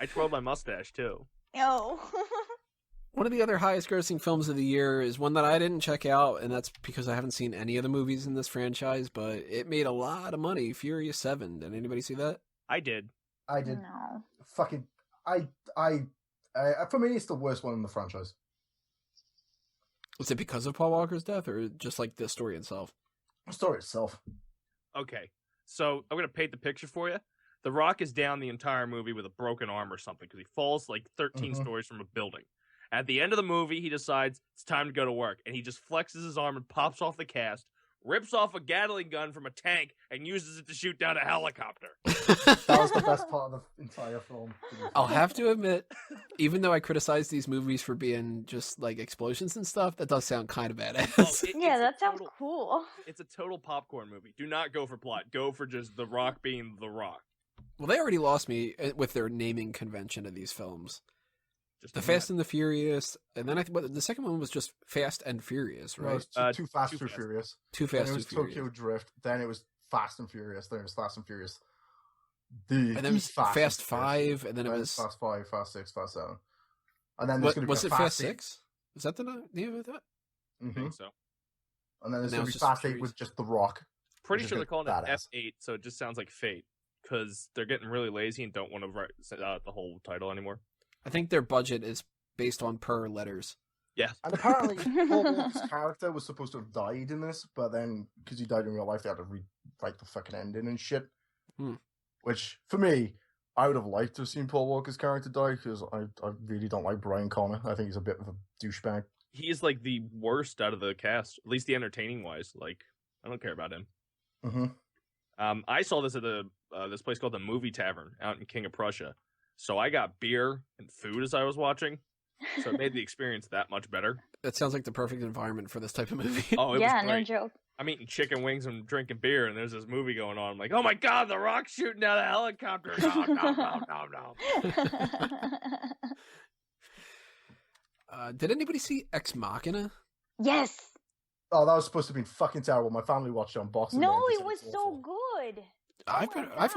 I twirled my mustache, too. No. One of the other highest grossing films of the year is one that I didn't check out, and that's because I haven't seen any of the movies in this franchise, but it made a lot of money. Furious 7. Did anybody see that? I did. I did. No. Fucking, for me, it's the worst one in the franchise. Was it because of Paul Walker's death, or just like the story itself? The story itself. Okay, so I'm going to paint the picture for you. The Rock is down the entire movie with a broken arm or something, because he falls 13 stories from a building. At the end of the movie, he decides it's time to go to work, and he just flexes his arm and pops off the cast, rips off a Gatling gun from a tank, and uses it to shoot down a helicopter. That was the best part of the entire film. I'll have to admit, even though I criticize these movies for being just explosions and stuff, that does sound kind of badass. Yeah, that sounds cool. It's a total popcorn movie. Do not go for plot. Go for just The Rock being The Rock. Well, they already lost me with their naming convention of these films. The Fast and the Furious, and then the second one was just Fast and Furious, right? No, Too Fast, Too Furious. Too Fast, Then it was Too Furious. Tokyo Drift. Then it was Fast and Furious. Then it was Fast and Furious. And then it was Fast 5, and then it was Fast 5, Fast 6, Fast 7. And then was it Fast 6? Is that the name of that? I think so. And then there's Now going to it's be just Fast 8 Furious. with just The Rock. Pretty Which is sure they're good, calling it badass. F8, so it just sounds like Fate, because they're getting really lazy and don't want to write the whole title anymore. I think their budget is based on per letters. Yeah. And apparently, Paul Walker's character was supposed to have died in this, but then, because he died in real life, they had to rewrite the fucking ending and shit. Which, for me, I would have liked to have seen Paul Walker's character die, because I really don't like Brian Connor. I think he's a bit of a douchebag. He is, like, the worst out of the cast, at least the entertaining-wise. Like, I don't care about him. Mm-hmm. I saw this at this place called the Movie Tavern out in King of Prussia. So I got beer and food as I was watching. So it made the experience that much better. That sounds like the perfect environment for this type of movie. Oh, it Yeah, was great. no joke. I'm eating chicken wings and drinking beer, and there's this movie going on. I'm like, oh my god, The Rock's shooting down a helicopter. No. Did anybody see Ex Machina? Yes. Oh, that was supposed to be fucking terrible. My family watched it on Boxing Day. No, and it said was it's so awful. good. I've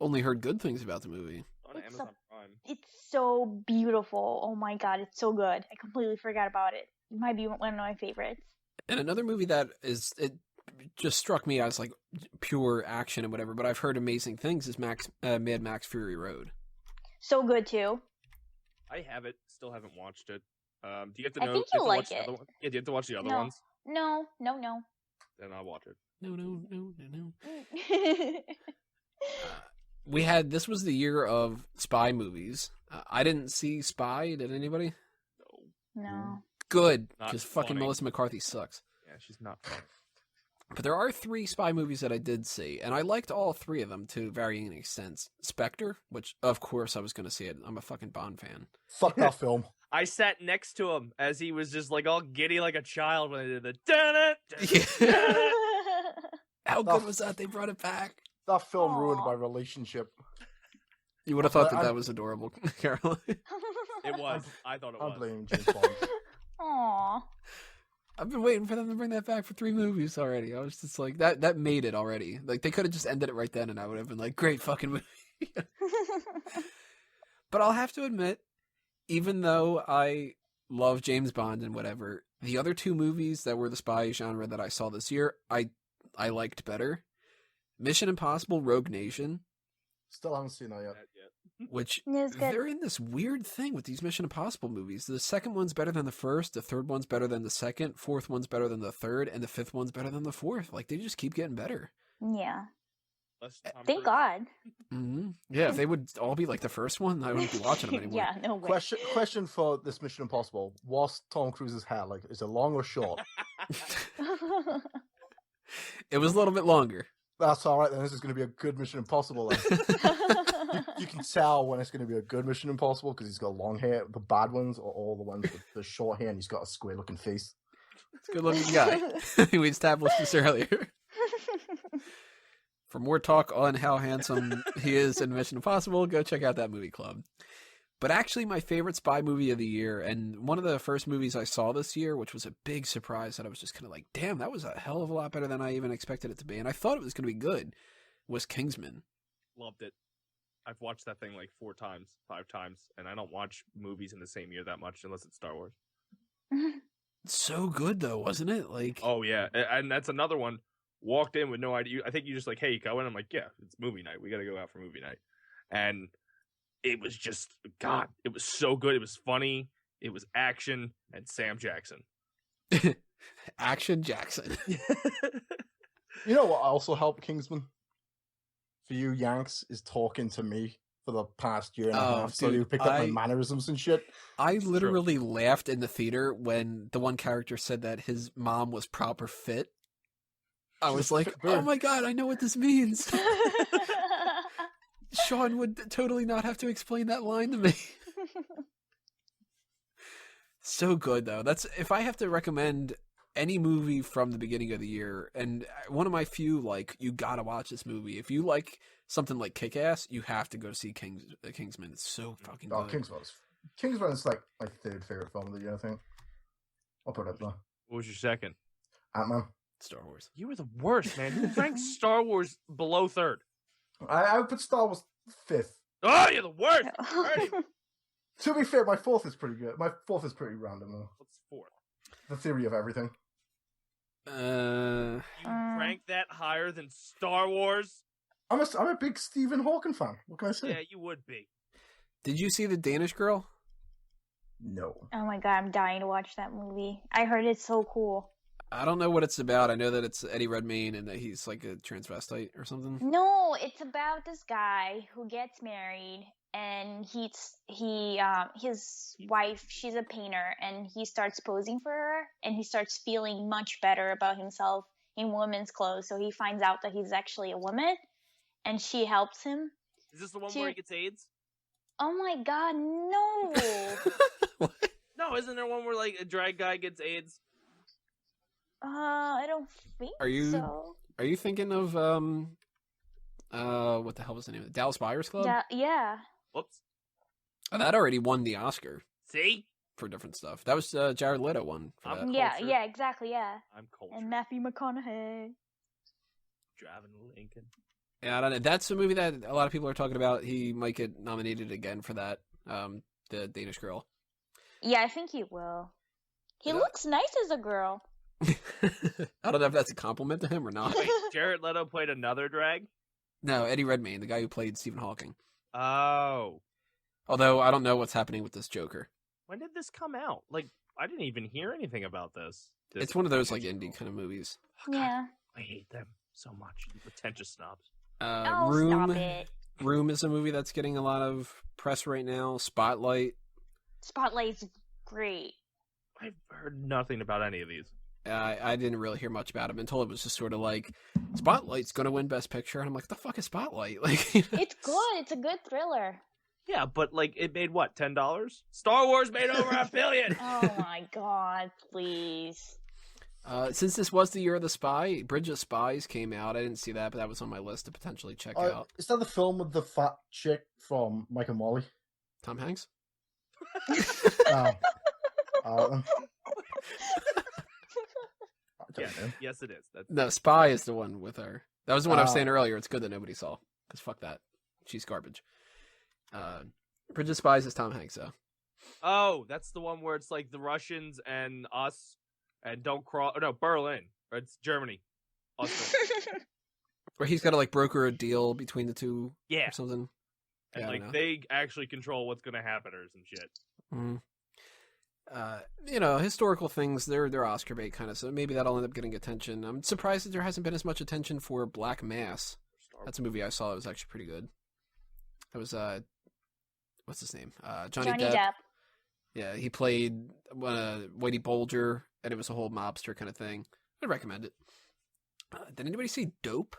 only heard good things about the movie. On Amazon Prime. It's so beautiful. Oh my god, it's so good. I completely forgot about it. It might be one of my favorites. And another movie that it just struck me as like pure action and whatever, but I've heard amazing things is Mad Max Fury Road. So good too. I have it. Still haven't watched it. Do you have to I know? think do you you'll have to like watch the it. other one? Yeah, do you have to watch the other No. ones? No. Then I'll watch it. No. This was the year of spy movies. I didn't see Spy. Did anybody? No. Good, Not because fucking funny. Melissa McCarthy sucks. Yeah, she's not fun. But there are 3 spy movies that I did see, and I liked all 3 of them to varying extents. Spectre, which of course I was going to see it. I'm a fucking Bond fan. Fuck that film. I sat next to him as he was just like all giddy like a child when they did the How good was that? They brought it back. That film ruined Aw. my relationship. You would have thought that was adorable, Caroline. It was. I thought it I'm was. blaming James Bond. Aww. I've been waiting for them to bring that back for 3 movies already. I was just like, that made it already. Like, they could have just ended it right then, and I would have been like, great fucking movie. But I'll have to admit, even though I love James Bond and whatever, the other 2 movies that were the spy genre that I saw this year, I liked better. Mission Impossible Rogue Nation. Still haven't seen that yet. Which It's good. they're in this weird thing with these Mission Impossible movies. The second one's better than the first, the third one's better than the second, fourth one's better than the third, and the fifth one's better than the fourth. Like, they just keep getting better. Yeah. Less Tom Thank Cruise. God. Mm-hmm. Yeah, if they would all be like the first one, I wouldn't be watching them anymore. Yeah, no way. Question for this Mission Impossible. What's Tom Cruise's hair like? Is it long or short? It was a little bit longer. That's alright then. This is going to be a good Mission Impossible then. You can tell when it's going to be a good Mission Impossible because he's got long hair. The bad ones are all the ones with the short hair and he's got a square looking face. It's a good looking guy. We established this earlier. For more talk on how handsome he is in Mission Impossible, go check out that movie club. But actually, my favorite spy movie of the year, and one of the first movies I saw this year, which was a big surprise that I was just kind of like, damn, that was a hell of a lot better than I even expected it to be. And I thought it was going to be good, was Kingsman. Loved it. I've watched that thing like 4 times, 5 times, and I don't watch movies in the same year that much unless it's Star Wars. So good, though, wasn't it? Like, Oh, yeah. And that's another one. Walked in with no idea. I think you just like, hey, you going? I'm like, yeah, it's movie night. We got to go out for movie night. And it was just, God, it was so good. It was funny. It was action and Sam Jackson. Action Jackson. You know what also helped Kingsman? For you Yanks is talking to me for the past year and a half. So dude, you picked up my mannerisms and shit. I literally laughed in the theater when the one character said that his mom was proper fit. I was like, oh my God, I know what this means. Shaun would totally not have to explain that line to me. So good, though. That's if I have to recommend any movie from the beginning of the year, and one of my few, like, you gotta watch this movie. If you like something like Kick-Ass, you have to go see Kingsman. It's so fucking good. Kingsman's like my 3rd favorite film of the year, I think. I'll put it up there. What was your second? Ant-Man. Star Wars. You were the worst, man. Who ranked Star Wars below 3rd? I would put Star Wars 5th. Oh, you're the worst. Alrighty. To be fair, my 4th is pretty good. My 4th is pretty random, though. What's 4th? The Theory of Everything. You rank that higher than Star Wars? I'm a big Stephen Hawking fan. What can I say? Yeah, you would be. Did you see The Danish Girl? No. Oh my god, I'm dying to watch that movie. I heard it's so cool. I don't know what it's about. I know that it's Eddie Redmayne and that he's like a transvestite or something. No, it's about this guy who gets married, and his wife, she's a painter, and he starts posing for her, and he starts feeling much better about himself in women's clothes. So he finds out that he's actually a woman, and she helps him. Is this the one where he gets AIDS? Oh my god, no! What? No, isn't there one where like a drag guy gets AIDS? I don't think so. Are you thinking of what the hell was the name of it? Dallas Buyers Club? Yeah. Whoops. Oh, that already won the Oscar See? for different stuff. That was Jared Leto won for that. Yeah, exactly, yeah. I'm cultured. And Matthew McConaughey. Driving Lincoln. Yeah, I don't know. That's a movie that a lot of people are talking about. He might get nominated again for that. The Danish Girl. Yeah, I think he will. He looks nice as a girl. I don't know if that's a compliment to him or not. Wait, Jared Leto played another drag? No, Eddie Redmayne, the guy who played Stephen Hawking. Oh. Although I don't know what's happening with this Joker. When did this come out? Like, I didn't even hear anything about this. It's one of those like indie kind of movies. Oh, God, Yeah. I hate them so much. You pretentious snobs. Stop it. Room is a movie that's getting a lot of press right now. Spotlight. Spotlight's great. I've heard nothing about any of these. I didn't really hear much about him until it was just sort of like, Spotlight's going to win Best Picture. And I'm like, the fuck is Spotlight? Like, you know? It's good. It's a good thriller. Yeah, but like it made what, $10? Star Wars made over $1 billion. Oh my god, please. Since this was the year of the Spy, Bridge of Spies came out. I didn't see that, but that was on my list to potentially check out. Is that the film with the fat chick from Mike and Molly? Tom Hanks? Yes, it is. No, Spy is the one with her. That was the one I was saying earlier. It's good that nobody saw. Because fuck that. She's garbage. Bridge of Spies is Tom Hanks, though. Oh, that's the one where it's like the Russians and us and don't crawl. Oh, no, Berlin. Or it's Germany. Also. Where he's got to like broker a deal between the two or something. And like they actually control what's going to happen or some shit. Mm. You know, historical things, they're Oscar bait kind of, so maybe that'll end up getting attention. I'm surprised that there hasn't been as much attention for Black Mass. That's a movie I saw that was actually pretty good. It was, what's his name? Johnny Depp. Yeah, he played Whitey Bulger, and it was a whole mobster kind of thing. I'd recommend it. Did anybody see Dope?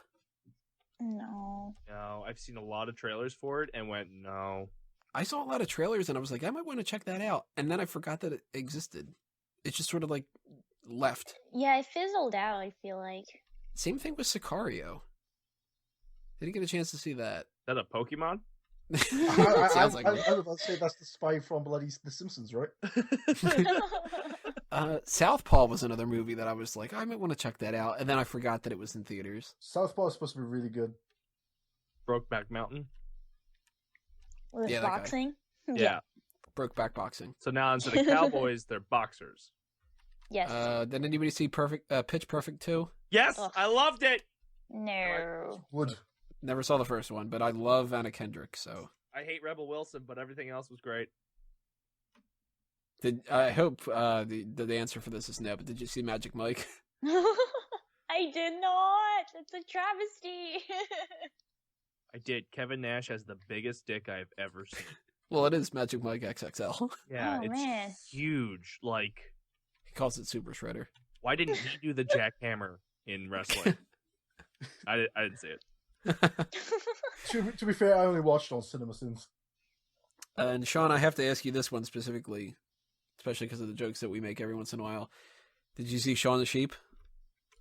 No. No, I've seen a lot of trailers for it and went, no. I saw a lot of trailers and I was like, I might want to check that out. And then I forgot that it existed. It just sort of like left. Yeah, it fizzled out, I feel like. Same thing with Sicario. Didn't get a chance to see that. Is that a Pokemon? Sounds like I was about to say that's the spy from bloody The Simpsons, right? Southpaw was another movie that I was like, I might want to check that out. And then I forgot that it was in theaters. Southpaw is supposed to be really good. Brokeback Mountain? With boxing? Yeah. Brokeback Boxing. So now instead of cowboys, they're boxers. Yes. Did anybody see Pitch Perfect 2? Yes, Ugh. I loved it. No. Would. Never saw the first one, but I love Anna Kendrick, so. I hate Rebel Wilson, but everything else was great. I hope the answer for this is no, but did you see Magic Mike? I did not. It's a travesty. I did. Kevin Nash has the biggest dick I've ever seen. Well, it is Magic Mike XXL. Yeah, Oh, it's man. huge. Like, He calls it Super Shredder. why didn't he do the jackhammer in wrestling? I didn't see it. To be fair, I only watched on CinemaSins. And Shaun, I have to ask you this one specifically, especially because of the jokes that we make every once in a while. Did you see Shaun the Sheep?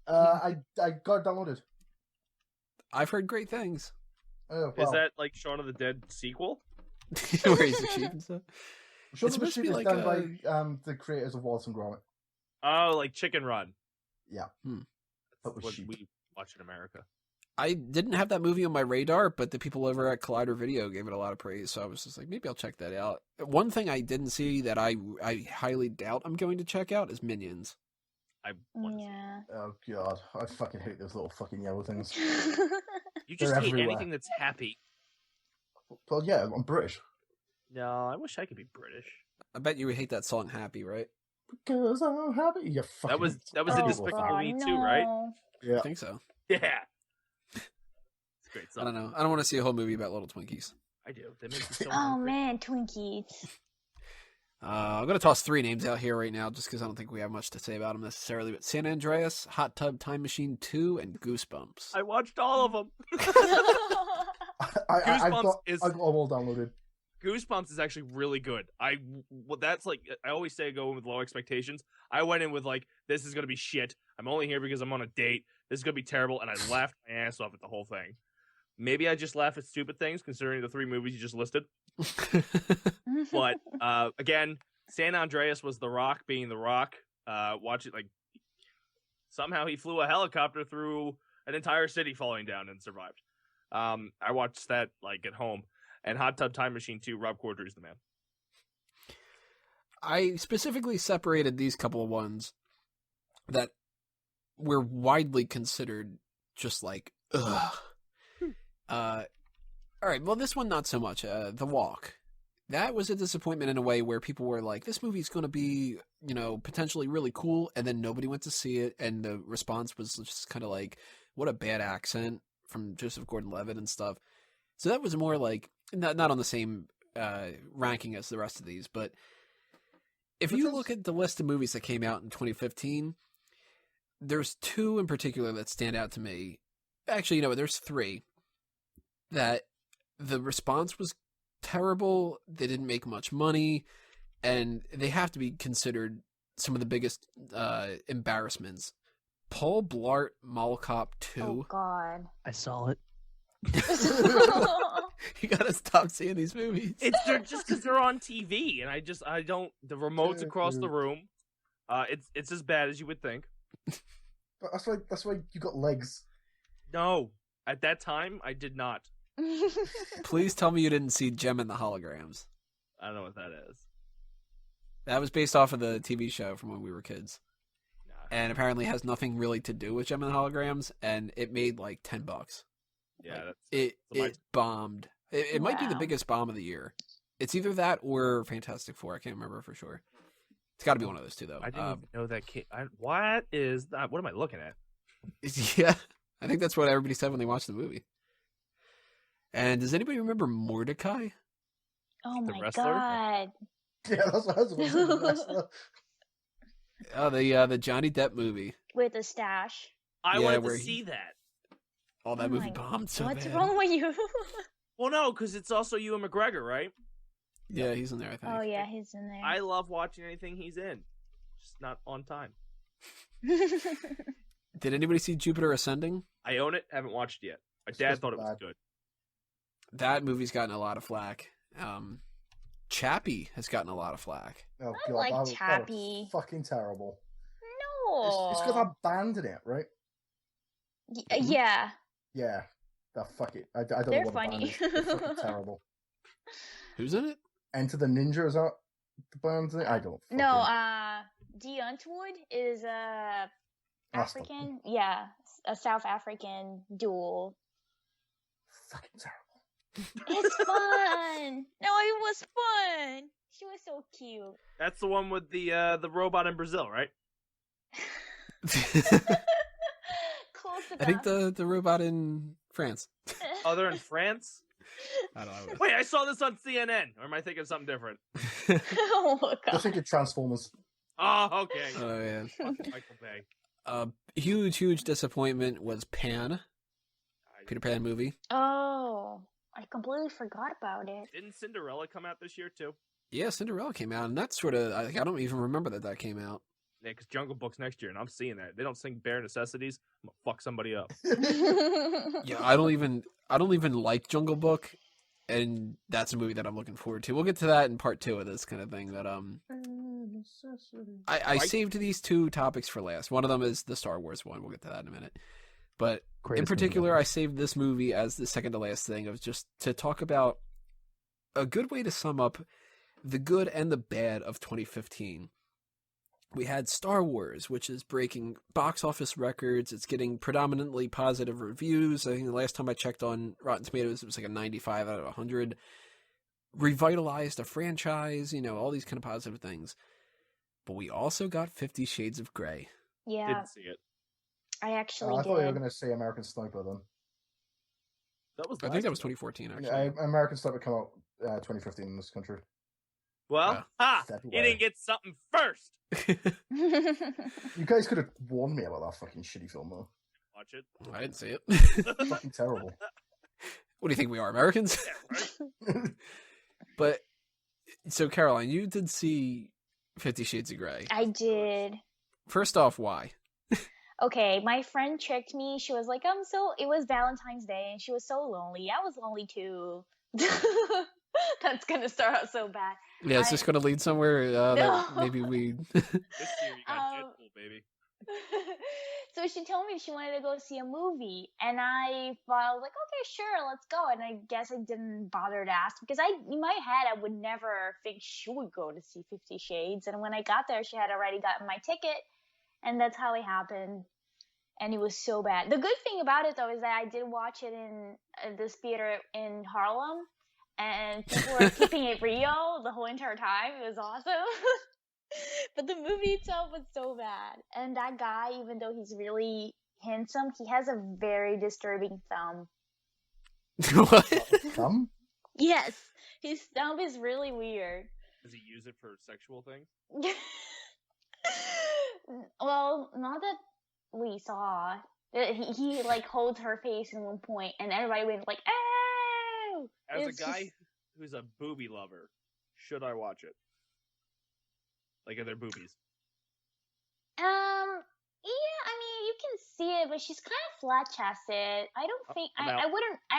I got it downloaded. I've heard great things. Oh, well. Is that like Shaun of the Dead sequel? Where he's a sheep and stuff? Shaun it's of the supposed to Sheep be is like done by the creators of Wallace and Gromit. Oh, like Chicken Run. Yeah. Hmm. That was What sheep. we watch in America. I didn't have that movie on my radar, but the people over at Collider Video gave it a lot of praise, so I was just like, maybe I'll check that out. One thing I didn't see that I highly doubt I'm going to check out is Minions. I want to see Yeah. Oh god, I fucking hate those little fucking yellow things. You just They're hate everywhere. anything that's happy. Well, yeah, I'm British. No, I wish I could be British. I bet you would hate that song "Happy," right? Because I'm happy. You fucking. That was in Despicable Me too, right? Yeah. I think so. Yeah. It's a great song. I don't know. I don't want to see a whole movie about little Twinkies. I do. They make me so Oh hungry. man, Twinkies. I'm going to toss 3 names out here right now just because I don't think we have much to say about them necessarily. But San Andreas, Hot Tub Time Machine 2, and Goosebumps. I watched all of them. I've Goosebumps got is- them all downloaded. Goosebumps is actually really good. I always say go in with low expectations. I went in with like, this is gonna be shit. I'm only here because I'm on a date. This is gonna be terrible, and I laughed my ass off at the whole thing. Maybe I just laugh at stupid things considering the 3 movies you just listed. But again, San Andreas was The Rock being The Rock. Watch it, like somehow he flew a helicopter through an entire city falling down and survived. I watched that like at home. And Hot Tub Time Machine 2, Rob Corddry's the man. I specifically separated these couple of ones that were widely considered just like, ugh. All right, well, this one not so much. The Walk. That was a disappointment in a way where people were like, this movie's going to be, potentially really cool, and then nobody went to see it, and the response was just kind of like, what a bad accent from Joseph Gordon-Levitt and stuff. So that was more like, not on the same ranking as the rest of these, but if you look at the list of movies that came out in 2015, there's 2 in particular that stand out to me. Actually, there's 3 that the response was terrible, they didn't make much money, and they have to be considered some of the biggest embarrassments. Paul Blart Mall Cop 2. Oh God. I saw it. You gotta stop seeing these movies. They're just because they're on TV, and I don't. The remote's across the room. It's as bad as you would think. But that's why you got legs. No, at that time I did not. Please tell me you didn't see Gem and the Holograms. I don't know what that is. That was based off of the TV show from when we were kids. Nah. And apparently has nothing really to do with Gem and the Holograms, and it made like $10. Yeah, Like, that's it bombed. It might be the Wow. biggest bomb of the year. It's either that or Fantastic Four. I can't remember for sure. It's got to be one of those 2, though. I didn't even know that. What is that? What am I looking at? Yeah, I think that's what everybody said when they watched the movie. And does anybody remember Mordecai? Oh The my wrestler? God. Yeah, that's what I was saying. Oh, the Johnny Depp movie. With a stash. I Yeah, wanted where to he- see that. Oh, that Oh movie my- bombed so What's bad. wrong with you? Well, no, because it's also Ewan McGregor, right? Yeah, he's in there, I think. Oh yeah, he's in there. I love watching anything he's in. Just not on time. Did anybody see Jupiter Ascending? I own it. Haven't watched it yet. My It's dad just thought it was bad. good. That movie's gotten a lot of flack. Chappie has gotten a lot of flack. Oh, I God, like that was Chappie. fucking terrible. No. It's got that band in it, right? Yeah. Yeah. Fuck it. I don't They're know what the band funny. is. They're fucking terrible. Who's in it? Enter the Ninja, is that the band's name? I don't. No, fucking- U.N.C.L.E is a That's the- African, yeah, a South African duel. Fucking terrible. It's fun. No, it was fun. She was so cute. That's the one with the robot in Brazil, right? Close I think enough. the robot in France. Oh, they're in France? I don't know. Wait, I saw this on CNN. Or am I thinking of something different? Oh my I God. think it's Transformers. Oh, okay. Oh yeah. Fucking Michael Bay. Huge disappointment was Pan, Peter Pan movie. Oh, I completely forgot about it. Didn't Cinderella come out this year too? Yeah, Cinderella came out, and that's sort of I don't even remember that came out. Yeah, because Jungle Book's next year, and I'm seeing that. They don't sing Bare Necessities. I'm gonna fuck somebody up. Yeah, I don't even like Jungle Book, and that's a movie that I'm looking forward to. We'll get to that in part 2 of this kind of thing. But I saved these 2 topics for last. One of them is the Star Wars one. We'll get to that in a minute. But in particular, I saved this movie as the second to last thing of just to talk about a good way to sum up the good and the bad of 2015. We had Star Wars, which is breaking box office records. It's getting predominantly positive reviews. I think the last time I checked on Rotten Tomatoes, it was like a 95 out of 100. revitalized a franchise, all these kind of positive things. But we also got 50 Shades of Grey. Yeah. Didn't see it. I actually I did. thought you were going to say American Sniper then. I think that was 2014, actually. American Sniper came out 2015 in this country. Well, you didn't get something first. You guys could have warned me about that fucking shitty film, though. Watch it. I didn't see it. Fucking terrible. What do you think we are, Americans? Yeah, right? But, so Caroline, you did see 50 Shades of Grey. I did. First off, why? Okay, my friend tricked me. She was like, it was Valentine's Day and she was so lonely. I was lonely too. That's gonna start out so bad. Yeah, it's just gonna lead somewhere that maybe we... This year you got Deadpool, baby. So she told me she wanted to go see a movie, and I was like, okay, sure, let's go. And I guess I didn't bother to ask because in my head, I would never think she would go to see 50 Shades. And when I got there, she had already gotten my ticket, and that's how it happened. And it was so bad. The good thing about it, though, is that I did watch it in this theater in Harlem, and people were keeping it real the whole entire time. It was awesome. But the movie itself was so bad. And that guy, even though he's really handsome, he has a very disturbing thumb. What? Thumb? Yes. His thumb is really weird. Does he use it for sexual things? Well, not that we saw. He like holds her face in one point, and everybody went like, "Oh!" As a guy who's a booby lover, should I watch it? Like, are there boobies? Yeah, I mean, you can see it, but she's kind of flat-chested. I don't think I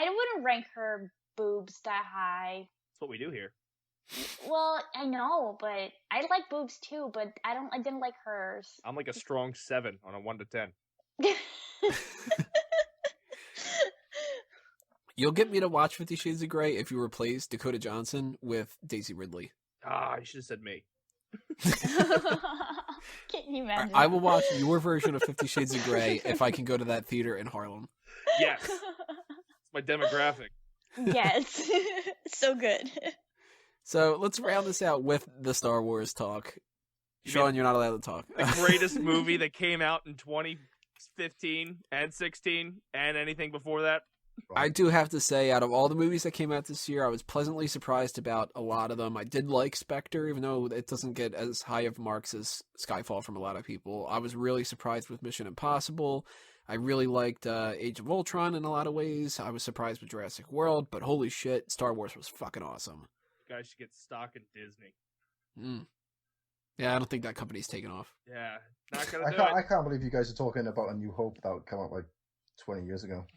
wouldn't rank her boobs that high. That's what we do here. Well, I know, but I like boobs too, but I didn't like hers. I'm like a strong 7 on a 1 to 10. You'll get me to watch 50 Shades of Grey if you replace Dakota Johnson with Daisy Ridley. You should have said me. Can you imagine? I will watch your version of 50 Shades of Grey if I can go to that theater in Harlem. Yes. It's my demographic. Yes. So good. So let's round this out with the Star Wars talk. Shaun, you're not allowed to talk. The greatest movie that came out in 2015 and 16 and anything before that. I do have to say, out of all the movies that came out this year, I was pleasantly surprised about a lot of them. I did like Spectre, even though it doesn't get as high of marks as Skyfall from a lot of people. I was really surprised with Mission Impossible. I really liked Age of Ultron in a lot of ways. I was surprised with Jurassic World, but holy shit, Star Wars was fucking awesome. You guys should get stock in Disney. Yeah, I don't think that company's taken off. Yeah, not gonna do it. I can't believe you guys are talking about A New Hope that would come out like 20 years ago.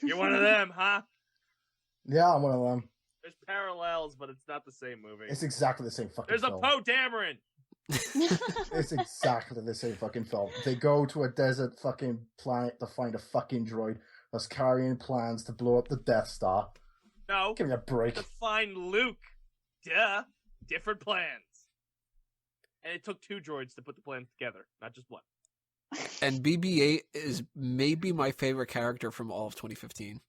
You're one of them, huh? Yeah, I'm one of them. There's parallels, but it's not the same movie. It's exactly the same fucking There's film. a Poe Dameron! It's exactly the same fucking film. They go to a desert fucking planet to find a fucking droid that's carrying plans to blow up the Death Star. No. Give me a break. To find Luke. Duh. Different plans. And it took 2 droids to put the plans together, not just one. And BB-8 is maybe my favorite character from all of 2015.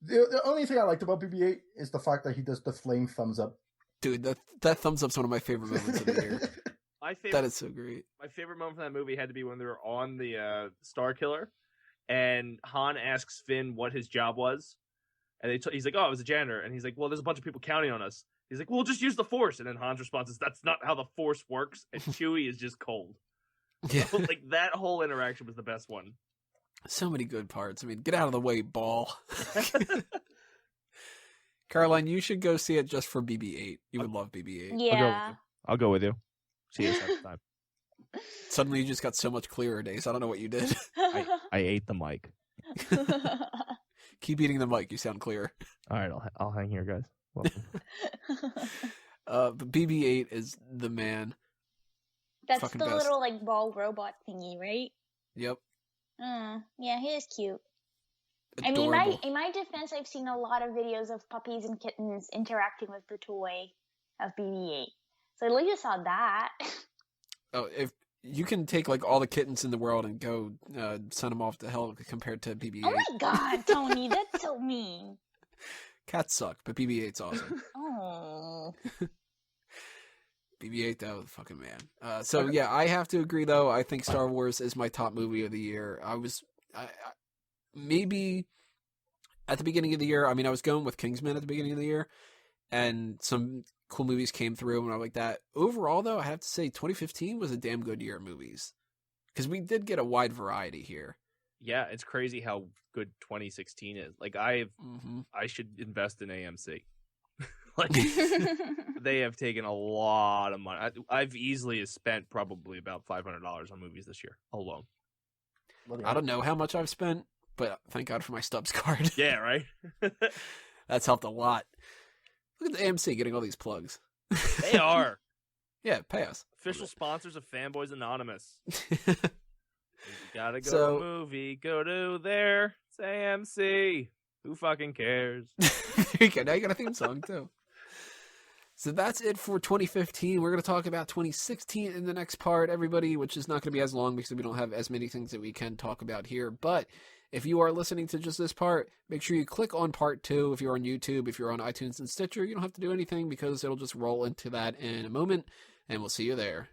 The only thing I liked about BB-8 is the fact that he does the flame thumbs up. Dude, that thumbs up's one of my favorite moments of the year. That is so great. My favorite moment from that movie had to be when they were on the Star Killer, and Han asks Finn what his job was, and he's like, "Oh, I was a janitor," and he's like, "Well, there's a bunch of people counting on us." He's like, "Well, just use the Force," and then Han's response is, "That's not how the Force works," and Chewie is just cold. Yeah. So, like, that whole interaction was the best one. So many good parts. I mean, get out of the way, ball. Caroline, you should go see it just for BB-8. You would love BB-8. Yeah. I'll go with you. See you next time. Suddenly you just got so much clearer, Dace. I don't know what you did. I ate the mic. Keep eating the mic. You sound clearer. All right, I'll hang here, guys. Welcome. But BB-8 is the man. That's Fucking the best. little like ball robot thingy, right? Yep. Yeah, he is cute. Adorable. I mean, in my defense, I've seen a lot of videos of puppies and kittens interacting with the toy of BB-8. So at least I saw that. Oh, if you can take like all the kittens in the world and go send them off to hell compared to BB-8. Oh my god, Tony, that's so mean. Cats suck, but BB-8's awesome. Oh. BB-8, that was fucking man. So yeah, I have to agree though. I think Star Wars is my top movie of the year. I maybe at the beginning of the year. I mean, I was going with Kingsman at the beginning of the year, and some cool movies came through, and I like that. Overall, though, I have to say 2015 was a damn good year of movies because we did get a wide variety here. Yeah, it's crazy how good 2016 is. Like I should invest in AMC. Like they have taken a lot of money. I've easily spent probably about $500 on movies this year alone. I don't know how much I've spent, but thank God for my Stubbs card. Yeah, right. That's helped a lot. Look at the AMC getting all these plugs. They are. Yeah, pay us. Official sponsors of Fanboys Anonymous. You gotta go to a movie, go to there. It's AMC. Who fucking cares? There you go. Now you got a theme song too. So that's it for 2015. We're going to talk about 2016 in the next part, everybody, which is not going to be as long because we don't have as many things that we can talk about here. But if you are listening to just this part, make sure you click on part 2. If you're on YouTube, if you're on iTunes and Stitcher, you don't have to do anything because it'll just roll into that in a moment, and we'll see you there.